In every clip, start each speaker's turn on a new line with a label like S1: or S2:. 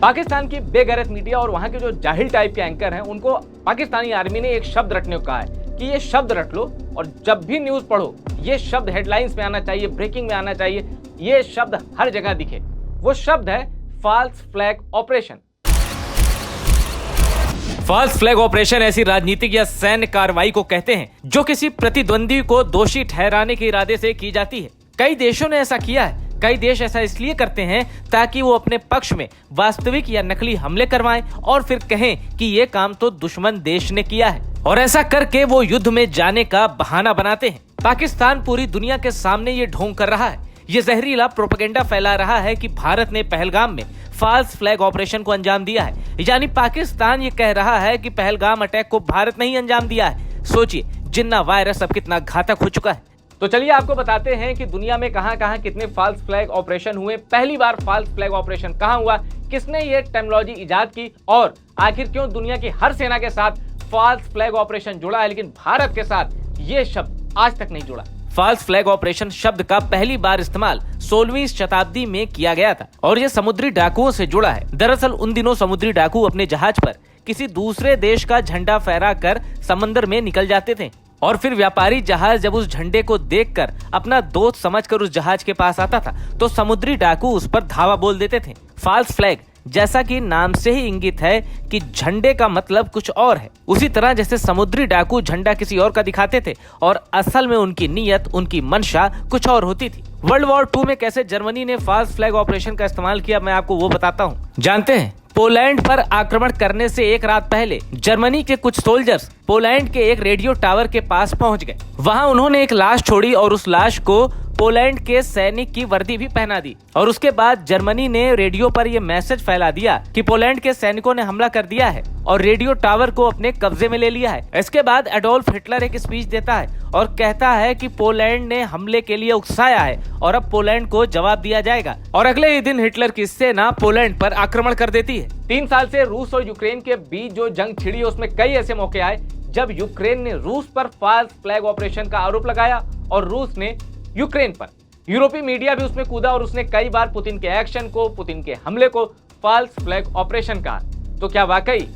S1: पाकिस्तान की बेगैरत मीडिया और वहां के जो जाहिल टाइप के एंकर हैं, उनको पाकिस्तानी आर्मी ने एक शब्द रटने को कहा है कि ये शब्द रट लो और जब भी न्यूज पढ़ो ये शब्द हेडलाइंस में आना चाहिए, ब्रेकिंग में आना चाहिए, ये शब्द हर जगह दिखे। वो शब्द है false flag operation. False flag operation ऐसी राजनीतिक या सैन्य कार्रवाई को कहते हैं जो किसी प्रतिद्वंदी को दोषी ठहराने के इरादे से की जाती है। कई देशों ने ऐसा किया है। कई देश ऐसा इसलिए करते हैं ताकि वो अपने पक्ष में वास्तविक या नकली हमले करवाएं और फिर कहें कि ये काम तो दुश्मन देश ने किया है, और ऐसा करके वो युद्ध में जाने का बहाना बनाते हैं। पाकिस्तान पूरी दुनिया के सामने ये ढोंग कर रहा है, ये जहरीला प्रोपेगेंडा फैला रहा है कि भारत ने पहलगाम में फॉल्स फ्लैग ऑपरेशन को अंजाम दिया है। यानी पाकिस्तान ये कह रहा है कि पहलगाम अटैक को भारत ने ही अंजाम दिया है। सोचिए जिन्ना वायरस अब कितना घातक हो चुका है। तो चलिए आपको बताते हैं कि दुनिया में कहां-कहां कितने फॉल्स फ्लैग ऑपरेशन हुए, पहली बार फॉल्स फ्लैग ऑपरेशन कहां हुआ, किसने ये टेक्नोलॉजी इजाद की और आखिर क्यों दुनिया की हर सेना के साथ फॉल्स फ्लैग ऑपरेशन जुड़ा है लेकिन भारत के साथ ये शब्द आज तक नहीं जुड़ा। फॉल्स फ्लैग ऑपरेशन शब्द का पहली बार इस्तेमाल 16वीं शताब्दी में किया गया था और ये समुद्री डाकुओं से जुड़ा है। दरअसल उन दिनों समुद्री डाकू अपने जहाज पर किसी दूसरे देश का झंडा फहरा कर समंदर में निकल जाते थे और फिर व्यापारी जहाज जब उस झंडे को देखकर अपना दोस्त समझकर उस जहाज के पास आता था तो समुद्री डाकू उस पर धावा बोल देते थे। फॉल्स फ्लैग जैसा कि नाम से ही इंगित है कि झंडे का मतलब कुछ और है, उसी तरह जैसे समुद्री डाकू झंडा किसी और का दिखाते थे और असल में उनकी नीयत, उनकी मंशा कुछ और होती थी। वर्ल्ड वॉर 2 में कैसे जर्मनी ने फॉल्स फ्लैग ऑपरेशन का इस्तेमाल किया, मैं आपको वो बताता हूँ। जानते हैं, पोलैंड पर आक्रमण करने से एक रात पहले जर्मनी के कुछ सोल्जर्स पोलैंड के एक रेडियो टावर के पास पहुंच गए। वहां उन्होंने एक लाश छोड़ी और उस लाश को पोलैंड के सैनिक की वर्दी भी पहना दी और उसके बाद जर्मनी ने रेडियो पर यह मैसेज फैला दिया कि पोलैंड के सैनिकों ने हमला कर दिया है और रेडियो टावर को अपने कब्जे में ले लिया है। इसके बाद एडोल्फ हिटलर एक स्पीच देता है और कहता है कि पोलैंड ने हमले के लिए उकसाया है और अब पोलैंड को जवाब दिया जाएगा, और अगले ही दिन हिटलर की सेना पोलैंड पर आक्रमण कर देती है। 3 साल से रूस और यूक्रेन के बीच जो जंग छिड़ी उसमें कई ऐसे मौके आए जब यूक्रेन ने रूस पर फॉल्स फ्लैग ऑपरेशन का आरोप लगाया और रूस ने यूक्रेन पर। यूरोपीय मीडिया भी उसमें कूदा और उसने कई बार पुतिन के एक्शन को, पुतिन के हमले को फॉल्स फ्लैग ऑपरेशन कहा। तो क्या वाकई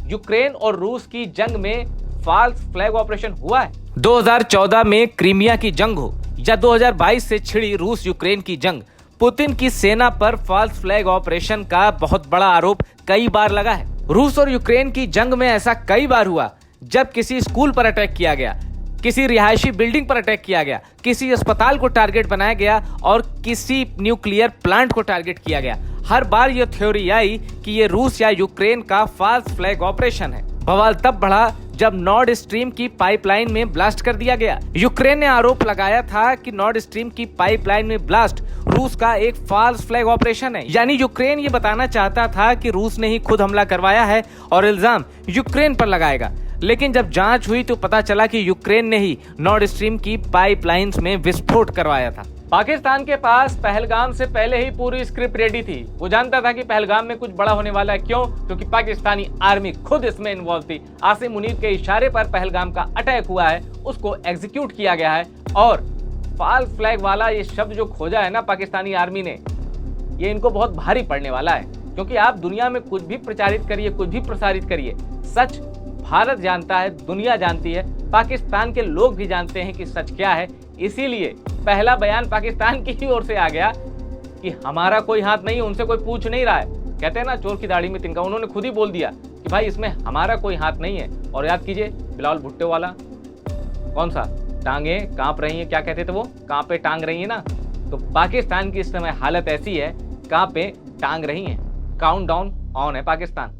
S1: यूक्रेन और रूस की जंग में फॉल्स फ्लैग ऑपरेशन हुआ है? 2014 में क्रीमिया की जंग हो या 2022 से छिड़ी रूस यूक्रेन की जंग, पुतिन की सेना पर फॉल्स फ्लैग ऑपरेशन का बहुत बड़ा आरोप कई बार लगा है। रूस और यूक्रेन की जंग में ऐसा कई बार हुआ जब किसी स्कूल पर अटैक किया गया, किसी रिहायशी बिल्डिंग पर अटैक किया गया, किसी अस्पताल को टारगेट बनाया गया और किसी न्यूक्लियर प्लांट को टारगेट किया गया। हर बार यह थ्योरी आई कि यह रूस या यूक्रेन का फॉल्स फ्लैग ऑपरेशन है। बवाल तब बढ़ा जब नॉर्ड स्ट्रीम की पाइपलाइन में ब्लास्ट कर दिया गया। यूक्रेन ने आरोप लगाया था कि नॉर्ड स्ट्रीम की पाइपलाइन में ब्लास्ट रूस का एक फॉल्स फ्लैग ऑपरेशन है। यानी यूक्रेन ये बताना चाहता था कि रूस ने ही खुद हमला करवाया है और इल्जाम यूक्रेन पर लगाएगा। लेकिन जब जांच हुई तो पता चला कि यूक्रेन ने ही नॉर्ड स्ट्रीम की पाइपलाइंस में विस्फोट करवाया था। पाकिस्तान के पास पहलगाम से पहले ही पूरी स्क्रिप्ट रेडी थी। वो जानता था कि पहलगाम में कुछ बड़ा होने वाला है। क्यों? क्योंकि पाकिस्तानी आर्मी खुद इसमें इन्वॉल्व थी। आसिम मुनीर के इशारे पर पहलगाम का अटैक हुआ है, उसको एग्जीक्यूट किया गया है और फॉल्स फ्लैग वाला ये शब्द जो खोजा है ना पाकिस्तानी आर्मी ने, ये इनको बहुत भारी पड़ने वाला है। क्योंकि आप दुनिया में कुछ भी प्रचारित करिए, कुछ भी प्रसारित करिए, सच भारत जानता है, दुनिया जानती है, पाकिस्तान के लोग भी जानते हैं कि सच क्या है। इसीलिए पहला बयान पाकिस्तान की ही ओर से आ गया कि हमारा कोई हाथ नहीं है, उनसे कोई पूछ नहीं रहा है। कहते हैं ना चोर की दाढ़ी में तिनका, उन्होंने खुद ही बोल दिया कि भाई इसमें हमारा कोई हाथ नहीं है। और याद कीजिए बिलावल भुट्टो वाला कौन सा, टांगे कांप रही हैं, क्या कहते थे वो, कांपे टांग रही है ना। तो पाकिस्तान की इस समय हालत ऐसी है, कांपे टांग रही है। काउंटडाउन ऑन है पाकिस्तान।